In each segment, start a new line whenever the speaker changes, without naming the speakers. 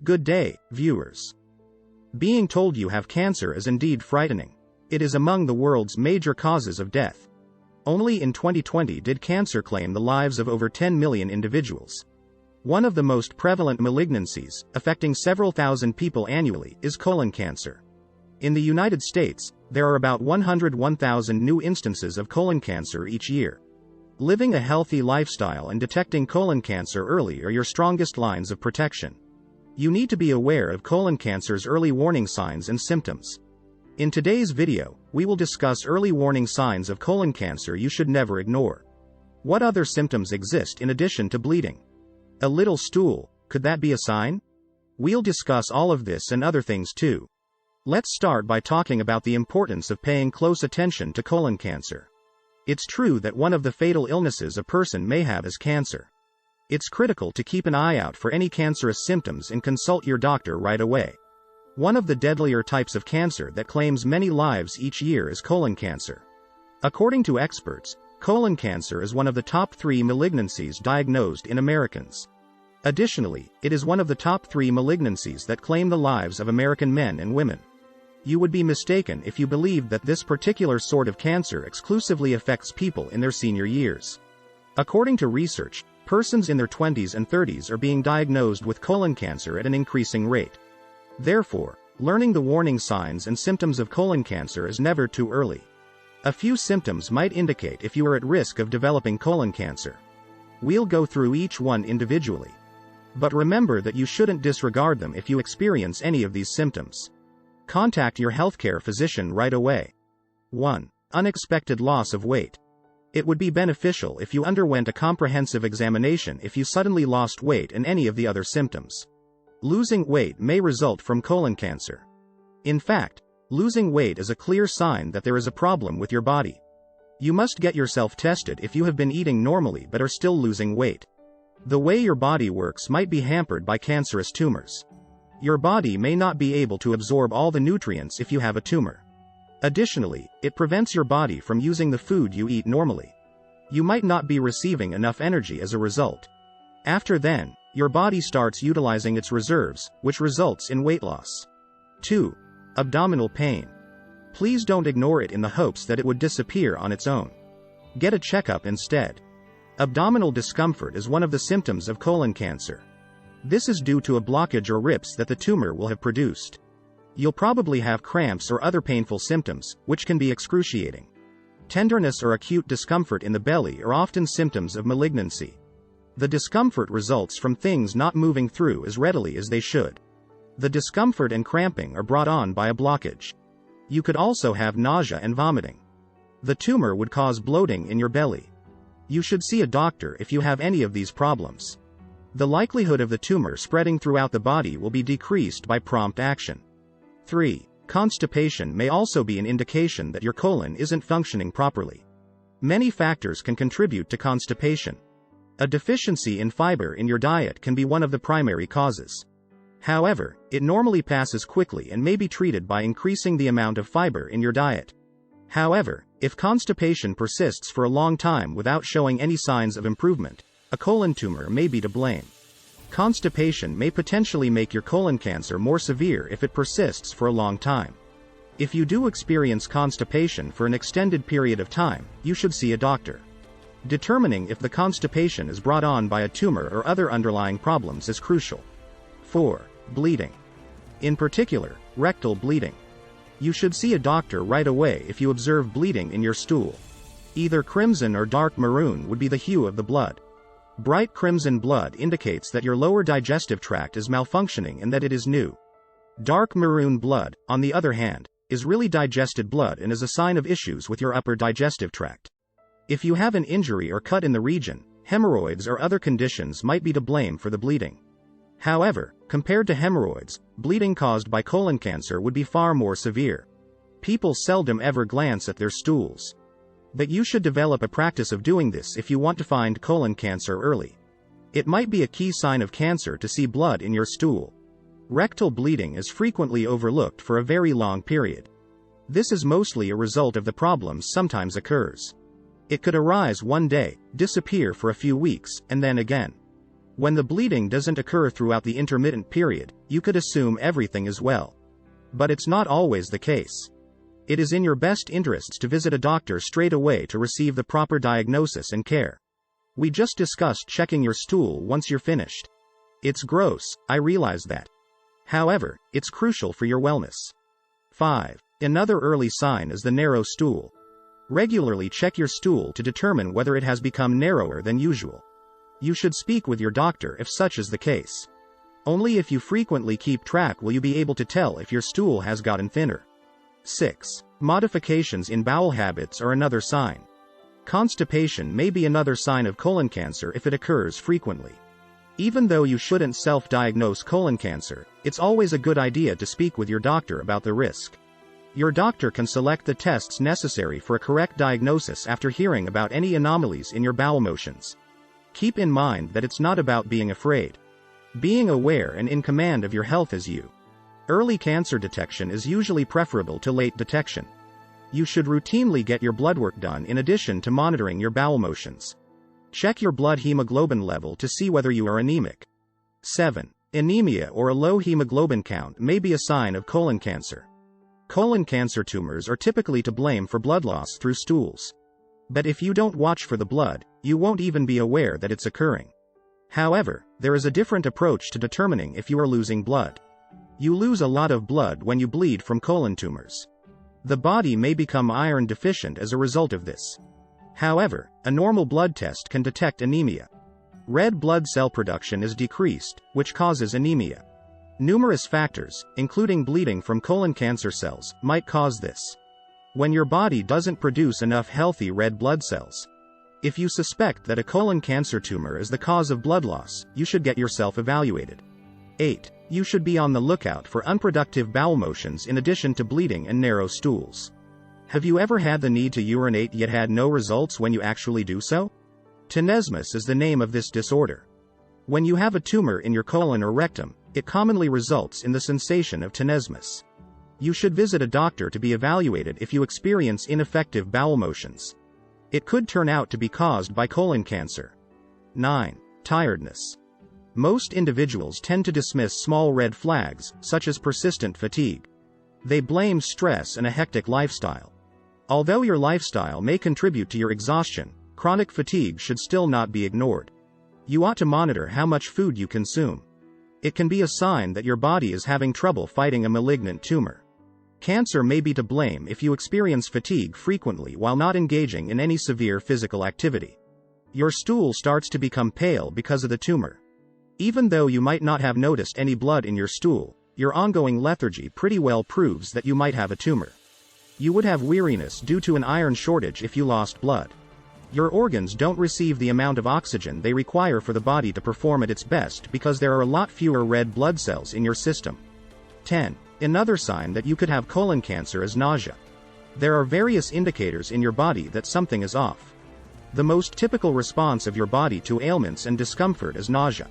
Good day, viewers. Being told you have cancer is indeed frightening. It is among the world's major causes of death. Only in 2020 did cancer claim the lives of over 10 million individuals. One of the most prevalent malignancies, affecting several thousand people annually, is colon cancer. In the United States, there are about 101,000 new instances of colon cancer each year. Living a healthy lifestyle and detecting colon cancer early are your strongest lines of protection. You need to be aware of colon cancer's early warning signs and symptoms. In today's video, we will discuss early warning signs of colon cancer you should never ignore. What other symptoms exist in addition to bleeding? A little stool, could that be a sign? We'll discuss all of this and other things too. Let's start by talking about the importance of paying close attention to colon cancer. It's true that one of the fatal illnesses a person may have is cancer. It's critical to keep an eye out for any cancerous symptoms and consult your doctor right away. One of the deadlier types of cancer that claims many lives each year is colon cancer. According to experts, colon cancer is one of the top 3 malignancies diagnosed in Americans. Additionally, it is one of the top 3 malignancies that claim the lives of American men and women. You would be mistaken if you believed that this particular sort of cancer exclusively affects people in their senior years. According to research, persons in their 20s and 30s are being diagnosed with colon cancer at an increasing rate. Therefore, learning the warning signs and symptoms of colon cancer is never too early. A few symptoms might indicate if you are at risk of developing colon cancer. We'll go through each one individually. But remember that you shouldn't disregard them if you experience any of these symptoms. Contact your healthcare physician right away. 1. Unexpected loss of weight. It would be beneficial if you underwent a comprehensive examination if you suddenly lost weight and any of the other symptoms. Losing weight may result from colon cancer. In fact, losing weight is a clear sign that there is a problem with your body. You must get yourself tested if you have been eating normally but are still losing weight. The way your body works might be hampered by cancerous tumors. Your body may not be able to absorb all the nutrients if you have a tumor. Additionally, it prevents your body from using the food you eat normally. You might not be receiving enough energy as a result. After then, your body starts utilizing its reserves, which results in weight loss. 2. Abdominal pain. Please don't ignore it in the hopes that it would disappear on its own. Get a checkup instead. Abdominal discomfort is one of the symptoms of colon cancer. This is due to a blockage or rips that the tumor will have produced. You'll probably have cramps or other painful symptoms, which can be excruciating. Tenderness or acute discomfort in the belly are often symptoms of malignancy. The discomfort results from things not moving through as readily as they should. The discomfort and cramping are brought on by a blockage. You could also have nausea and vomiting. The tumor would cause bloating in your belly. You should see a doctor if you have any of these problems. The likelihood of the tumor spreading throughout the body will be decreased by prompt action. 3. Constipation may also be an indication that your colon isn't functioning properly. Many factors can contribute to constipation. A deficiency in fiber in your diet can be one of the primary causes. However, it normally passes quickly and may be treated by increasing the amount of fiber in your diet. However, if constipation persists for a long time without showing any signs of improvement, a colon tumor may be to blame. Constipation may potentially make your colon cancer more severe if it persists for a long time. If you do experience constipation for an extended period of time, you should see a doctor. Determining if the constipation is brought on by a tumor or other underlying problems is crucial. 4. Bleeding. In particular, rectal bleeding. You should see a doctor right away if you observe bleeding in your stool. Either crimson or dark maroon would be the hue of the blood. Bright crimson blood indicates that your lower digestive tract is malfunctioning and that it is new. Dark maroon blood, on the other hand, is really digested blood and is a sign of issues with your upper digestive tract. If you have an injury or cut in the region, hemorrhoids or other conditions might be to blame for the bleeding. However, compared to hemorrhoids, bleeding caused by colon cancer would be far more severe. People seldom ever glance at their stools. But you should develop a practice of doing this if you want to find colon cancer early. It might be a key sign of cancer to see blood in your stool. Rectal bleeding is frequently overlooked for a very long period. This is mostly a result of the problems sometimes occurs. It could arise one day, disappear for a few weeks, and then again. When the bleeding doesn't occur throughout the intermittent period, you could assume everything is well. But it's not always the case. It is in your best interests to visit a doctor straight away to receive the proper diagnosis and care. We just discussed checking your stool once you're finished. It's gross, I realize that. However, it's crucial for your wellness. 5. Another early sign is the narrow stool. Regularly check your stool to determine whether it has become narrower than usual. You should speak with your doctor if such is the case. Only if you frequently keep track will you be able to tell if your stool has gotten thinner. 6. Modifications in bowel habits are another sign. Constipation may be another sign of colon cancer if it occurs frequently. Even though you shouldn't self-diagnose colon cancer, it's always a good idea to speak with your doctor about the risk. Your doctor can select the tests necessary for a correct diagnosis after hearing about any anomalies in your bowel motions. Keep in mind that it's not about being afraid. Being aware and in command of your health is you. Early cancer detection is usually preferable to late detection. You should routinely get your blood work done in addition to monitoring your bowel motions. Check your blood hemoglobin level to see whether you are anemic. 7. Anemia or a low hemoglobin count may be a sign of colon cancer. Colon cancer tumors are typically to blame for blood loss through stools. But if you don't watch for the blood, you won't even be aware that it's occurring. However, there is a different approach to determining if you are losing blood. You lose a lot of blood when you bleed from colon tumors. The body may become iron deficient as a result of this. However, a normal blood test can detect anemia. Red blood cell production is decreased, which causes anemia. Numerous factors, including bleeding from colon cancer cells, might cause this. When your body doesn't produce enough healthy red blood cells. If you suspect that a colon cancer tumor is the cause of blood loss, you should get yourself evaluated. 8. You should be on the lookout for unproductive bowel motions in addition to bleeding and narrow stools. Have you ever had the need to urinate yet had no results when you actually do so? Tenesmus is the name of this disorder. When you have a tumor in your colon or rectum, it commonly results in the sensation of tenesmus. You should visit a doctor to be evaluated if you experience ineffective bowel motions. It could turn out to be caused by colon cancer. 9. Tiredness. Most individuals tend to dismiss small red flags, such as persistent fatigue. They blame stress and a hectic lifestyle. Although your lifestyle may contribute to your exhaustion, chronic fatigue should still not be ignored. You ought to monitor how much food you consume. It can be a sign that your body is having trouble fighting a malignant tumor. Cancer may be to blame if you experience fatigue frequently while not engaging in any severe physical activity. Your stool starts to become pale because of the tumor. Even though you might not have noticed any blood in your stool, your ongoing lethargy pretty well proves that you might have a tumor. You would have weariness due to an iron shortage if you lost blood. Your organs don't receive the amount of oxygen they require for the body to perform at its best because there are a lot fewer red blood cells in your system. 10. Another sign that you could have colon cancer is nausea. There are various indicators in your body that something is off. The most typical response of your body to ailments and discomfort is nausea.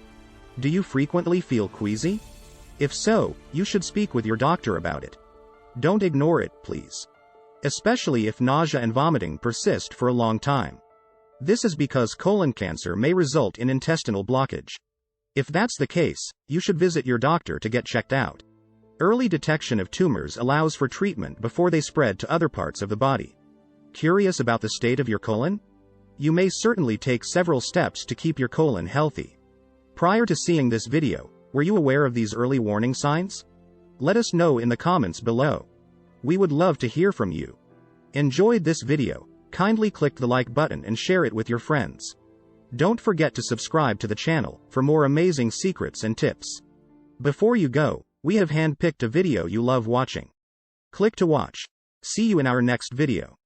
Do you frequently feel queasy? If so, you should speak with your doctor about it. Don't ignore it, please. Especially if nausea and vomiting persist for a long time. This is because colon cancer may result in intestinal blockage. If that's the case, you should visit your doctor to get checked out. Early detection of tumors allows for treatment before they spread to other parts of the body. Curious about the state of your colon? You may certainly take several steps to keep your colon healthy. Prior to seeing this video, were you aware of these early warning signs? Let us know in the comments below. We would love to hear from you. Enjoyed this video? Kindly click the like button and share it with your friends. Don't forget to subscribe to the channel for more amazing secrets and tips. Before you go, we have handpicked a video you love watching. Click to watch. See you in our next video.